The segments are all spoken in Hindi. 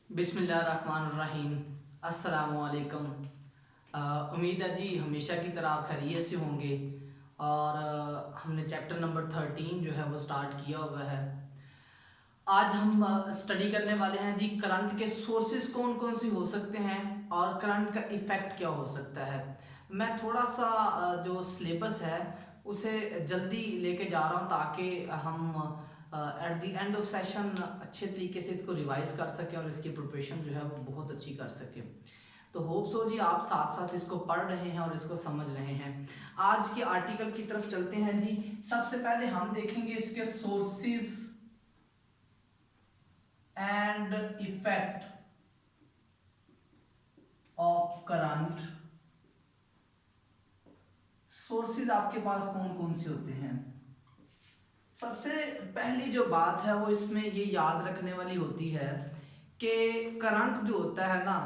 बिस्मिल्लाहिर्रहमानिर्रहीम। अस्सलामुअलैकुम। उम्मीद है जी हमेशा की तरह आप खैरियत से होंगे। और हमने चैप्टर नंबर 13 जो है वो स्टार्ट किया हुआ है। आज हम स्टडी करने वाले हैं जी करंट के सोर्सेज कौन कौन से हो सकते हैं और करंट का इफ़ेक्ट क्या हो सकता है। मैं थोड़ा सा जो सिलेबस है उसे जल्दी लेके जा रहा हूँ ताकि हम at the end of session अच्छे तरीके से इसको रिवाइज कर सकें और इसकी प्रिपरेशन जो है वो बहुत अच्छी कर सकें। तो होप सो जी आप साथ साथ इसको पढ़ रहे हैं और इसको समझ रहे हैं। आज के आर्टिकल की तरफ चलते हैं जी। सबसे पहले हम देखेंगे इसके sources and effect of current. Sources आपके पास कौन कौन से होते हैं। सबसे पहली जो बात है वो इसमें ये याद रखने वाली होती है कि करंट जो होता है ना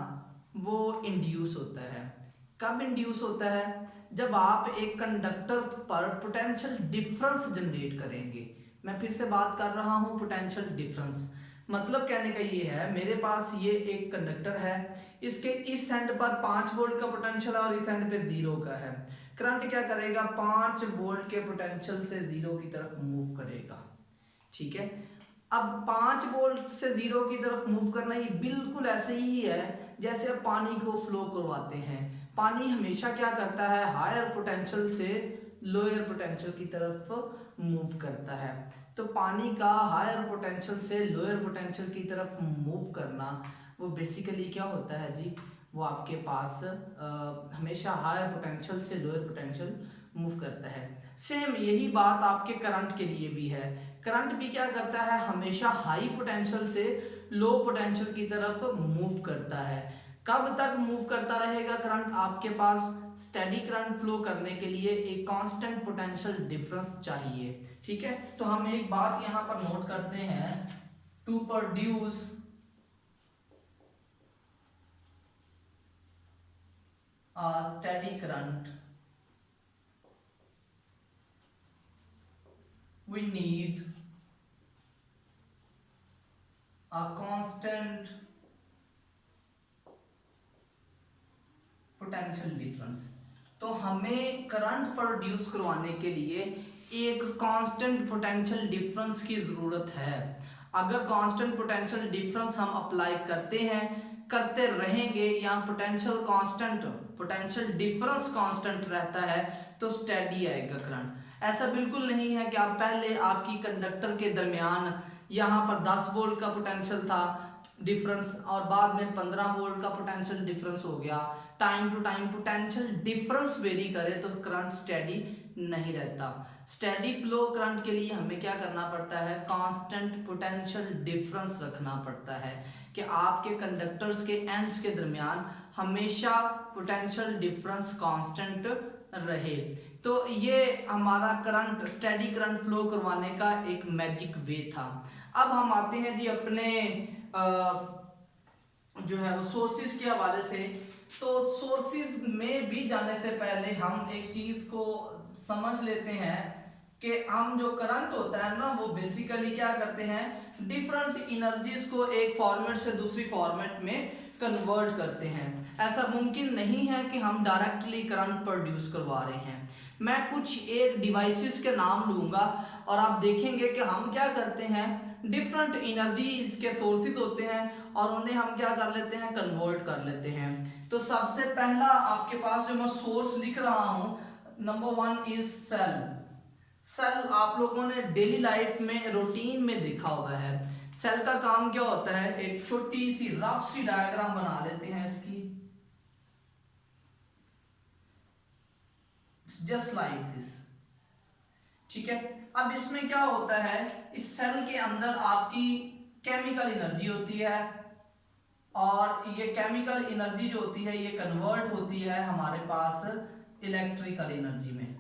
वो इंड्यूस होता है। कब इंड्यूस होता है? जब आप एक कंडक्टर पर पोटेंशियल डिफरेंस जनरेट करेंगे। मैं फिर से बात कर रहा हूँ पोटेंशियल डिफरेंस। मतलब कहने का ये है मेरे पास ये एक कंडक्टर है, इसके इस एंड पर 5 वोल्ट का पोटेंशियल है और इस एंड पे 0 का है। करंट क्या करेगा? 5 वोल्ट के पोटेंशियल से 0 की तरफ मूव करेगा। ठीक है। अब 5 वोल्ट से 0 की तरफ मूव करना ये बिल्कुल ऐसे ही है जैसे आप पानी को फ्लो करवाते हैं। पानी हमेशा क्या करता है? हायर पोटेंशियल से लोअर पोटेंशियल की तरफ मूव करता है। तो पानी का हायर पोटेंशियल से लोअर पोटेंशियल की तरफ मूव करना वो बेसिकली क्या होता है जी? वो आपके पास हमेशा हायर पोटेंशियल से लोअर पोटेंशियल मूव करता है। सेम यही बात आपके करंट के लिए भी है। करंट भी क्या करता है? हमेशा हाई पोटेंशियल से लो पोटेंशियल की तरफ मूव करता है। कब तक मूव करता रहेगा करंट? आपके पास स्टेडी करंट फ्लो करने के लिए एक कांस्टेंट पोटेंशियल डिफरेंस चाहिए। ठीक है। तो हम एक बात यहां पर नोट करते हैं, to produce a steady current we need a constant potential difference. तो हमें करंट प्रोड्यूस करवाने के लिए एक कांस्टेंट पोटेंशियल डिफरेंस की ज़रूरत है। अगर कांस्टेंट पोटेंशियल डिफरेंस हम अप्लाई करते हैं, करते रहेंगे या potential constant potential difference constant रहता है तो स्टेडी आएगा करंट। ऐसा बिल्कुल नहीं है कि आप पहले आपकी कंडक्टर के दरमियान यहाँ पर 10 वोल्ट का पोटेंशियल था डिफरेंस और बाद में 15 वोल्ट का पोटेंशियल डिफरेंस हो गया। Time to time potential difference vary करे तो करंट स्टेडी नहीं रहता। स्टेडी फ्लो करंट के लिए हमें क्या करना पड़ता है? कांस्टेंट पोटेंशियल डिफरेंस रखना पड़ता है कि आपके कंडक्टर्स के एंड्स के दरमियान हमेशा पोटेंशियल डिफरेंस कांस्टेंट रहे। तो ये हमारा करंट स्टेडी करंट फ्लो करवाने का एक मैजिक वे था। अब हम आते हैं जी अपने जो है वो सोर्सेज के हवाले से। तो सोर्सेज में भी जाने से पहले हम एक चीज को समझ लेते हैं कि हम जो करंट होता है ना वो बेसिकली क्या करते हैं? डिफरेंट एनर्जीज को एक फॉर्मेट से दूसरी फॉर्मेट में कन्वर्ट करते हैं। ऐसा मुमकिन नहीं है कि हम डायरेक्टली करंट प्रोड्यूस करवा रहे हैं। मैं कुछ एक डिवाइसेस के नाम लूंगा और आप देखेंगे कि हम क्या करते हैं, डिफरेंट एनर्जीज के सोर्सेज होते हैं और उन्हें हम क्या कर लेते हैं? कन्वर्ट कर लेते हैं। तो सबसे पहला आपके पास जो मैं सोर्स लिख रहा हूं, नंबर 1 इज सेल। सेल आप लोगों ने डेली लाइफ में रूटीन में देखा हुआ है। सेल का काम क्या होता है? एक छोटी सी रफ सी डायग्राम बना लेते हैं इसकी, जस्ट लाइक दिस। ठीक है। अब इसमें क्या होता है? इस सेल के अंदर आपकी केमिकल एनर्जी होती है और ये केमिकल एनर्जी जो होती है ये कन्वर्ट होती है हमारे पास इलेक्ट्रिकल एनर्जी में।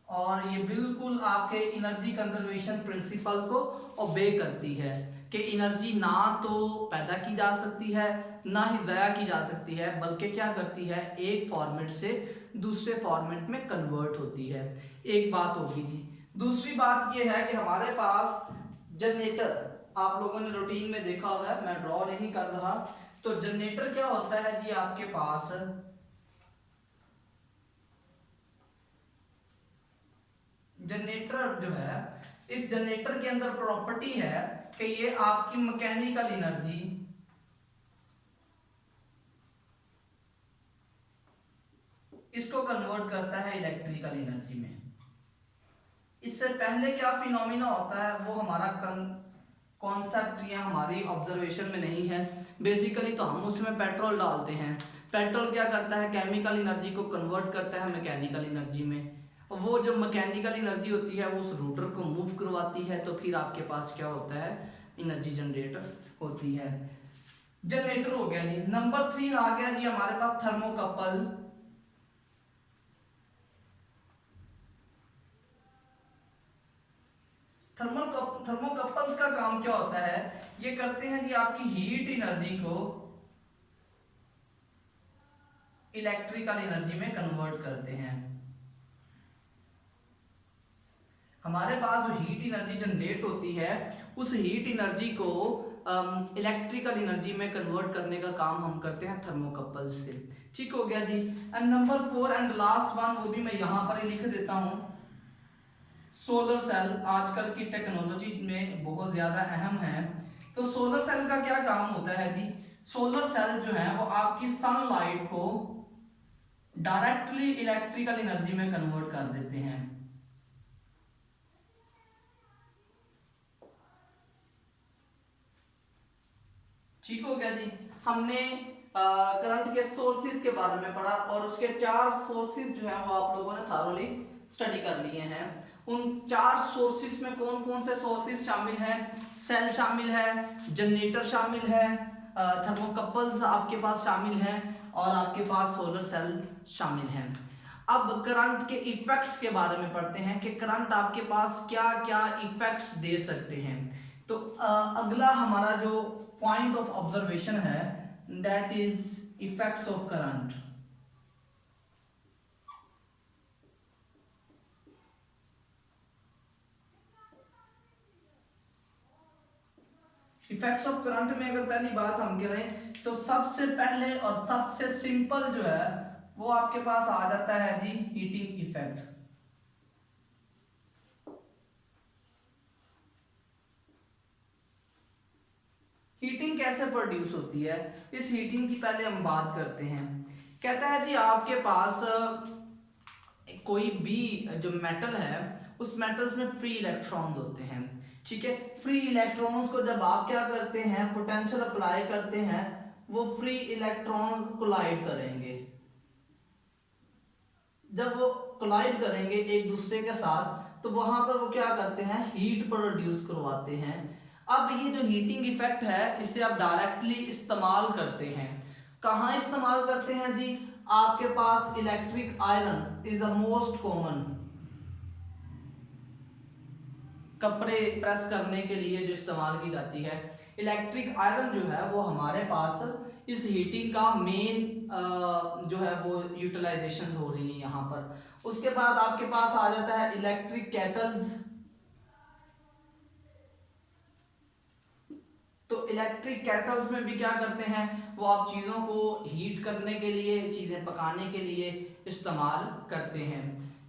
और ये बिल्कुल आपके एनर्जी कंजर्वेशन प्रिंसिपल को ओबे करती है कि एनर्जी ना तो पैदा की जा सकती है ना ही ज़ाया की जा सकती है, बल्कि क्या करती है? एक फॉर्मेट से दूसरे फॉर्मेट में कन्वर्ट होती है। एक बात होगी जी। दूसरी बात ये है कि हमारे पास जनरेटर आप लोगों ने रूटीन में देखा हुआ है, मैं ड्रॉ नहीं कर रहा। तो जनरेटर क्या होता है जी, आपके पास जनरेटर जो है, इस जनरेटर के अंदर प्रॉपर्टी है कि ये आपकी मैकेनिकल एनर्जी इसको कन्वर्ट करता है इलेक्ट्रिकल एनर्जी में। इससे पहले क्या फिनोमिना होता है वो हमारा कॉन्सेप्ट या हमारी ऑब्जर्वेशन में नहीं है। बेसिकली तो हम उसमें पेट्रोल डालते हैं, पेट्रोल क्या करता है, केमिकल एनर्जी को कन्वर्ट करता है मैकेनिकल एनर्जी में। वो जो मैकेनिकल एनर्जी होती है वो उस रोटर को मूव करवाती है, तो फिर आपके पास क्या होता है, एनर्जी जनरेट होती है। जनरेटर हो गया जी। नंबर 3 आ गया जी हमारे पास थर्मोकपल। थर्मोकपल्स का काम क्या होता है, ये करते हैं जी आपकी हीट एनर्जी को इलेक्ट्रिकल एनर्जी में कन्वर्ट करते हैं। हमारे पास जो हीट एनर्जी जनरेट होती है उस हीट एनर्जी को इलेक्ट्रिकल एनर्जी में कन्वर्ट करने का काम हम करते हैं थर्मोकपल्स से। ठीक हो गया जी। And number 4 and last one, वो भी मैं यहाँ पर ही लिख देता हूँ, सोलर सेल आजकल की टेक्नोलॉजी में बहुत ज्यादा अहम है। तो सोलर सेल का क्या काम होता है जी, सोलर सेल जो है वो आपकी सनलाइट को डायरेक्टली इलेक्ट्रिकल एनर्जी में कन्वर्ट कर देते हैं। ठीक हो गया जी। हमने करंट के सोर्सेज के बारे में पढ़ा और उसके 4 सोर्सेज जो है वो आप लोगों ने थारोली स्टडी कर लिए हैं। उन 4 सोर्सेज में कौन कौन से सोर्सेज शामिल हैं, सेल शामिल है, जनरेटर शामिल है, थर्मोकपल्स आपके पास शामिल हैं और आपके पास सोलर सेल शामिल हैं। अब करंट के इफेक्ट्स के बारे में पढ़ते हैं कि करंट आपके पास क्या क्या इफेक्ट्स दे सकते हैं। तो अगला हमारा जो पॉइंट ऑफ ऑब्जर्वेशन है that is effects of current. Effects of current में अगर पहली बात हम करें तो सबसे पहले और सबसे सिंपल जो है वो आपके पास आ जाता है जी हीटिंग इफेक्ट। हीटिंग कैसे प्रोड्यूस होती है, इस हीटिंग की पहले हम बात करते हैं। कहता है जी आपके पास कोई भी जो मेटल है उस मेटल्स में फ्री इलेक्ट्रॉन्स होते हैं। ठीक है, फ्री इलेक्ट्रॉन्स को जब आप क्या करते हैं, पोटेंशियल अप्लाई करते हैं, वो फ्री इलेक्ट्रॉन्स कोलाइड करेंगे। जब वो कोलाइड करेंगे एक दूसरे के साथ तो वहां पर वो क्या करते हैं, हीट प्रोड्यूस करवाते हैं। अब ये जो हीटिंग इफेक्ट है इसे आप डायरेक्टली इस्तेमाल करते हैं। कहाँ इस्तेमाल करते हैं जी, आपके पास electric iron is the most common, कपड़े प्रेस करने के लिए जो इस्तेमाल की जाती है इलेक्ट्रिक आयरन जो है वो हमारे पास इस हीटिंग का मेन जो है वो यूटिलाइजेशन हो रही है यहाँ पर। उसके बाद आपके पास आ जाता है इलेक्ट्रिक केटल्स। तो इलेक्ट्रिक केटल्स में भी क्या करते हैं, वो आप चीज़ों को हीट करने के लिए, चीज़ें पकाने के लिए इस्तेमाल करते हैं।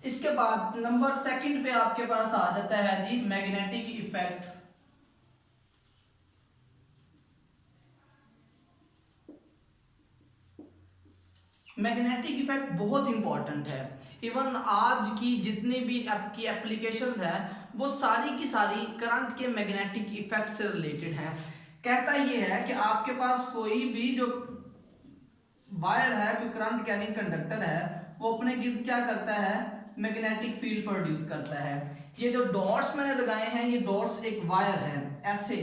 इसके बाद नंबर 2 पे आपके पास आ जाता है जी मैग्नेटिक इफेक्ट। मैग्नेटिक इफेक्ट बहुत इंपॉर्टेंट है। इवन आज की जितनी भी आपकी एप्लीकेशंस है वो सारी की सारी करंट के मैग्नेटिक इफेक्ट से रिलेटेड हैं। कहता ये है कि आपके पास कोई भी जो वायर है, कोई करंट कैरिंग कंडक्टर है, वो अपने गिर्द क्या करता है, मैग्नेटिक फील्ड प्रोड्यूस करता है। ये जो डॉट्स मैंने लगाए हैं ये डॉट्स एक वायर है, ऐसे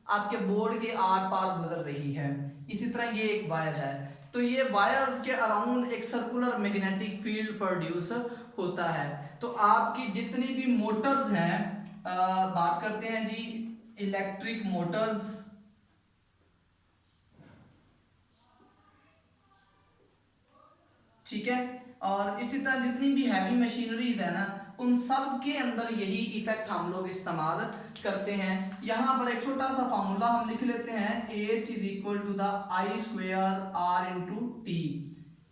आपके बोर्ड के आर पार गुजर रही है। इसी तरह ये एक वायर है, तो ये वायर्स के अराउंड एक सर्कुलर मैग्नेटिक फील्ड प्रोड्यूस होता है। तो आपकी जितनी भी मोटर्स हैं, बात करते हैं जी इलेक्ट्रिक मोटर्स, ठीक है, और इसी तरह जितनी भी हैवी मशीनरीज है ना उन सब के अंदर यही इफेक्ट हम लोग इस्तेमाल करते हैं। यहाँ पर एक छोटा सा फार्मूला हम लिख लेते हैं, H is equal to the I square R into T.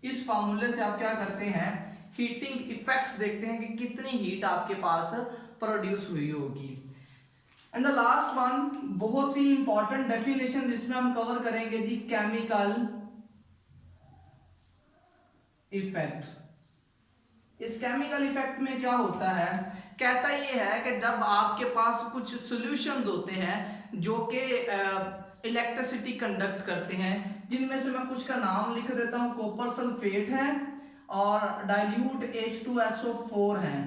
इस फार्मूले से आप क्या करते हैं, हीटिंग इफेक्ट्स देखते हैं कि कितनी हीट आपके पास प्रोड्यूस हुई होगी। एंड द लास्ट वन, बहुत सी इंपॉर्टेंट डेफिनेशन जिसमें हम कवर करेंगे जी, केमिकल इफेक्ट। इस केमिकल इफेक्ट में क्या होता है, कहता ये है कि जब आपके पास कुछ सॉल्यूशंस होते हैं जो कि इलेक्ट्रिसिटी कंडक्ट करते हैं, जिनमें से मैं कुछ का नाम लिख देता हूँ, कॉपर सल्फेट है और डाइल्यूट H2SO4 है।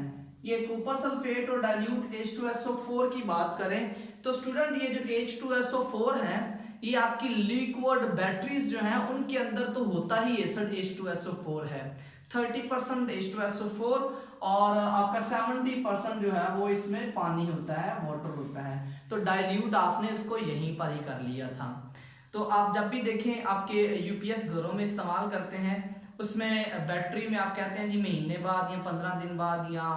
ये कॉपर सल्फेट और डाइल्यूट H2SO4 की बात करें तो स्टूडेंट, ये जो H2SO4 है, ये आपकी लिक्विड बैटरीज जो हैं उनके अंदर तो होता ही एसिड H2SO4 है, 30% H2SO4 और आपका 70% जो है वो इसमें पानी होता है, वाटर होता है। तो डाइल्यूट आपने इसको यहीं पर ही कर लिया था। तो आप जब भी देखें आपके यूपीएस घरों में इस्तेमाल करते हैं, उसमें बैटरी में आप कहते हैं जी महीने बाद या 15 दिन बाद या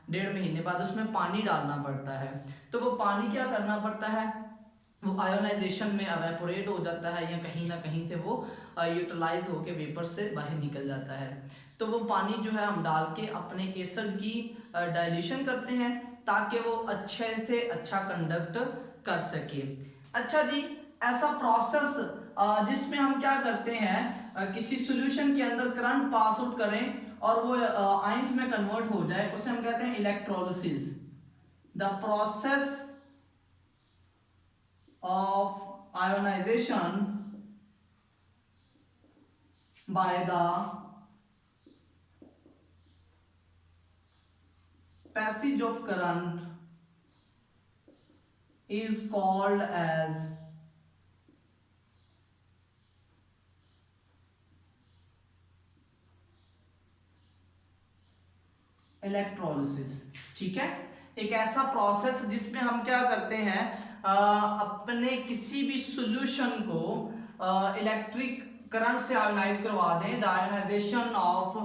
1.5 महीने बाद उसमें पानी डालना पड़ता है। तो वो पानी क्या करना पड़ता है, वो आयोनाइजेशन में एवेपोरेट हो जाता है या कहीं ना कहीं से वो यूटिलाइज होकर वेपर से बाहर निकल जाता है। तो वो पानी जो है हम डाल के अपने एसिड की डाइल्यूशन करते हैं ताकि वो अच्छे से अच्छा कंडक्ट कर सके। अच्छा जी, ऐसा प्रोसेस जिसमें हम क्या करते हैं, किसी सॉल्यूशन के अंदर करंट पास आउट करें और वो आयंस में कन्वर्ट हो जाए, उसे हम कहते हैं electrolysis. The process of ionization by the passage of current is called as electrolysis. ठीक है, एक ऐसा प्रोसेस जिसमें हम क्या करते हैं, अपने किसी भी सॉल्यूशन को इलेक्ट्रिक करंट से आयोनाइज करवा दें। The ionisation of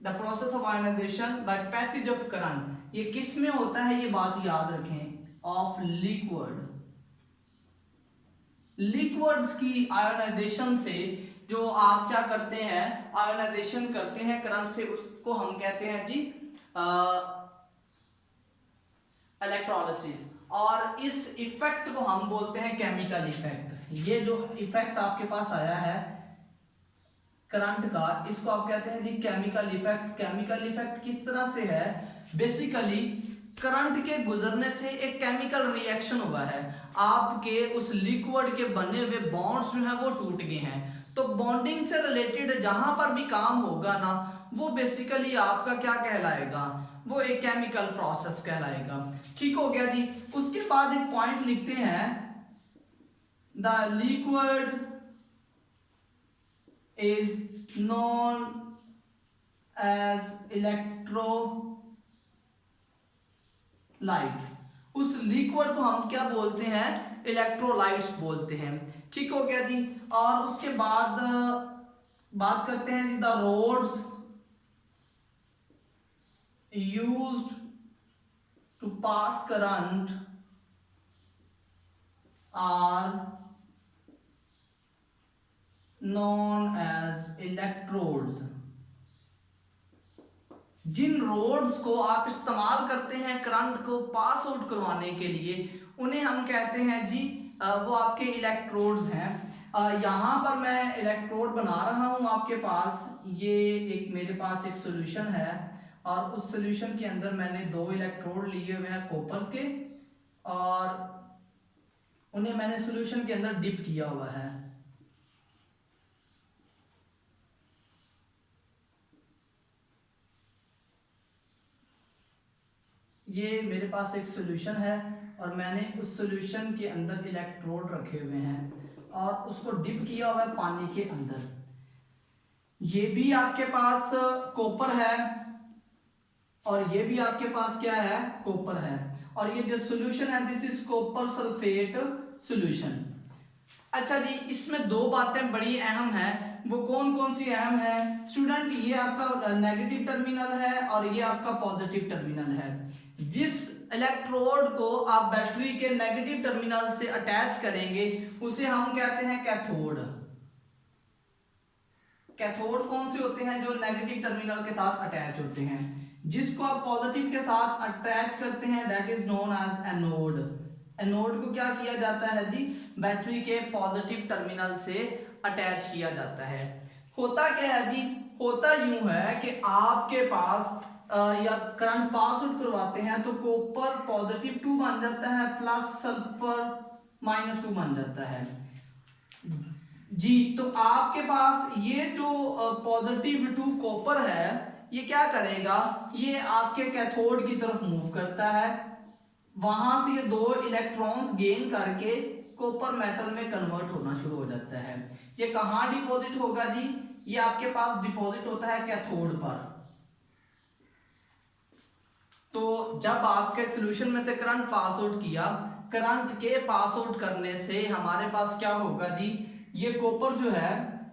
the process of ionisation by passage of current, ये किस में होता है, ये बात याद रखें, ऑफ लिक्विड। लिक्विड्स की आयोनाइजेशन से जो आप क्या करते हैं, आयोनाइजेशन करते हैं करंट से, उसको हम कहते हैं जी इलेक्ट्रोलिसिस। और इस इफेक्ट को हम बोलते हैं केमिकल इफेक्ट। ये जो इफेक्ट आपके पास आया है करंट का, इसको आप कहते हैं जी केमिकल इफेक्ट। केमिकल इफेक्ट किस तरह से है, बेसिकली करंट के गुजरने से एक केमिकल रिएक्शन हुआ है, आपके उस लिक्विड के बने हुए बॉन्ड्स जो हैं वो टूट गए हैं। तो बॉन्डिंग से रिलेटेड जहां पर भी काम होगा ना, वो बेसिकली आपका क्या कहलाएगा, वो एक केमिकल प्रोसेस कहलाएगा। ठीक हो गया जी। उसके बाद एक पॉइंट लिखते हैं, the liquid is known as electrolyte. उस लिक्विड को हम क्या बोलते हैं, इलेक्ट्रोलाइट्स बोलते हैं। ठीक हो गया जी। और उसके बाद बात करते हैं जी, the rods used to pass current are known as electrodes। जिन रोड्स को आप इस्तेमाल करते हैं करंट को पास आउट करवाने के लिए, उन्हें हम कहते हैं जी वो आपके इलेक्ट्रोड्स हैं। यहाँ पर मैं इलेक्ट्रोड बना रहा हूँ आपके पास, ये एक मेरे पास एक सॉल्यूशन है और उस सॉल्यूशन के अंदर मैंने 2 इलेक्ट्रोड लिए हुए हैं कॉपर के, और उन्हें मैंने सॉल्यूशन के अंदर डिप किया हुआ है। ये मेरे पास एक सॉल्यूशन है और मैंने उस सॉल्यूशन के अंदर इलेक्ट्रोड रखे हुए हैं और उसको डिप किया हुआ है पानी के अंदर। ये भी आपके पास कॉपर है और ये भी आपके पास क्या है, कॉपर है। और ये जो सॉल्यूशन है, this is copper sulphate solution. अच्छा जी, इसमें दो बातें बड़ी अहम है। वो कौन कौन सी अहम है स्टूडेंट? ये आपका नेगेटिव टर्मिनल है और ये आपका पॉजिटिव टर्मिनल है। जिस इलेक्ट्रोड को आप बैटरी के नेगेटिव टर्मिनल से अटैच करेंगे उसे हम कहते हैं कैथोड। कैथोड कौन से होते हैं? जो नेगेटिव टर्मिनल के साथ अटैच होते हैं। जिसको आप पॉजिटिव के साथ अटैच करते हैं that is known as anode. Anode को क्या किया जाता है जी? बैटरी के पॉजिटिव टर्मिनल से अटैच किया जाता है। होता क्या है जी? होता यूं है कि आपके पास या करंट पास आउट करवाते हैं तो कॉपर +2 बन जाता है प्लस सल्फर -2 बन जाता है जी। तो आपके पास ये जो +2 कॉपर है ये क्या करेगा? ये आपके कैथोड की तरफ मूव करता है। वहां से ये 2 इलेक्ट्रॉन्स गेन करके कॉपर मेटल में कन्वर्ट होना शुरू हो जाता है। ये कहाँ डिपॉजिट होगा जी? ये आपके पास डिपॉजिट होता है कैथोड पर। तो जब आपके सॉल्यूशन में से करंट पास आउट किया, करंट के पास आउट करने से हमारे पास क्या होगा जी? ये कॉपर जो है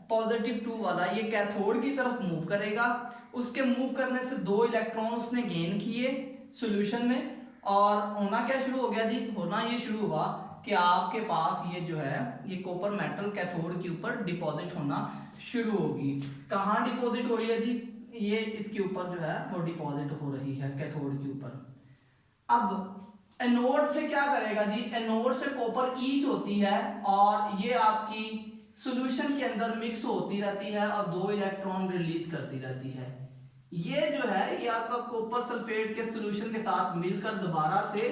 +2 वाला ये कैथोड की तरफ मूव करेगा। उसके मूव करने से 2 इलेक्ट्रॉन उसने गेन किए सॉल्यूशन में, और होना क्या शुरू हो गया जी? होना ये शुरू हुआ कि आपके पास ये जो है ये कॉपर मेटल कैथोड के ऊपर डिपॉजिट होना शुरू होगी। कहाँ डिपॉजिट हो रही है जी? ये इसके ऊपर जो है वो डिपॉजिट हो रही है कैथोड के ऊपर। अब एनोड से क्या करेगा जी? एनोड से कॉपर ईच होती है और ये आपकी सॉल्यूशन के अंदर मिक्स होती रहती है और 2 इलेक्ट्रॉन रिलीज करती रहती है। ये जो है ये आपका कॉपर सल्फेट के सॉल्यूशन के साथ मिलकर दोबारा से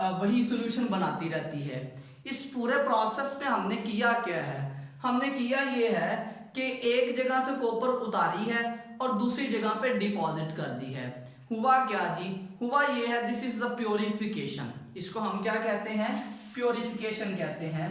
वही सॉल्यूशन बनाती रहती है। इस पूरे प्रोसेस में हमने किया क्या है? हमने किया ये है कि एक जगह से कॉपर उतारी है और दूसरी जगह पे डिपॉजिट कर दी है। हुआ क्या जी? हुआ ये है दिस इज द प्योरिफिकेशन। इसको हम क्या कहते हैं? प्योरिफिकेशन कहते हैं।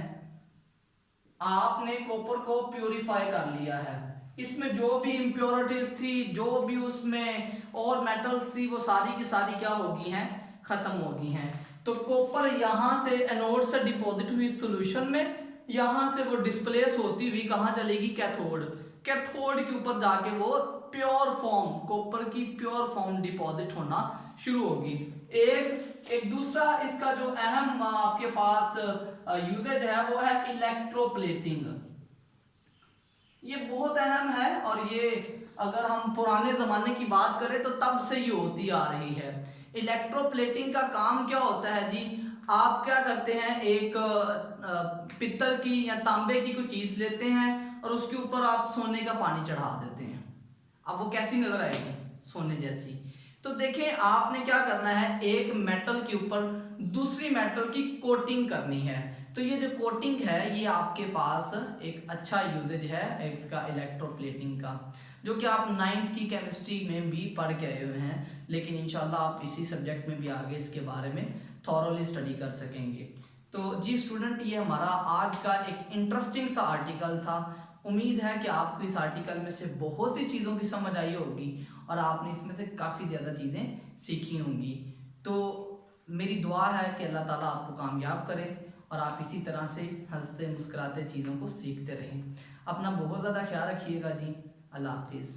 आपने कॉपर को प्योरीफाई कर लिया है। इसमें जो भी इम्प्योरिटीज थी, जो भी उसमें और मेटल्स थी, वो सारी की सारी क्या होगी हैं? खत्म होगी हैं। तो कॉपर यहां से एनोड से डिपॉजिट हुई सॉल्यूशन में, यहां से वो डिस्प्लेस होती हुई कहां चलेगी? कैथोड। कैथोड के ऊपर जाके वो प्योर फॉर्म, कॉपर की प्योर फॉर्म डिपॉजिट होना शुरू होगी। एक दूसरा इसका जो अहम आपके पास यूजेज है वो है इलेक्ट्रोप्लेटिंग। ये बहुत अहम है और ये अगर हम पुराने जमाने की बात करें तो तब से ये होती आ रही है। इलेक्ट्रोप्लेटिंग का काम क्या होता है जी? आप क्या करते हैं? एक पित्तल की या तांबे की कोई चीज लेते हैं और उसके ऊपर आप सोने का पानी चढ़ा देते हैं। अब वो कैसी नजर आएगी? सोने जैसी। तो देखें आपने क्या करना है, एक मेटल के ऊपर दूसरी मेटल की कोटिंग करनी है। तो ये जो कोटिंग है ये आपके पास एक अच्छा यूजेज है इसका इलेक्ट्रोप्लेटिंग का, जो कि आप 9th की केमिस्ट्री में भी पढ़ के आए हुए हैं, लेकिन इंशाल्लाह आप इसी सब्जेक्ट में भी आगे इसके बारे में थॉरोली स्टडी कर सकेंगे। तो जी स्टूडेंट, ये हमारा आज का एक इंटरेस्टिंग सा आर्टिकल था। उम्मीद है कि आपको इस आर्टिकल में से बहुत सी चीज़ों की समझ आई होगी और आपने इसमें से काफ़ी ज़्यादा चीज़ें सीखी होंगी। तो मेरी दुआ है कि अल्लाह ताला आपको कामयाब करे और आप इसी तरह से हंसते मुस्कुराते चीज़ों को सीखते रहें। अपना बहुत ज़्यादा ख्याल रखिएगा जी। अल्लाह हाफिज़।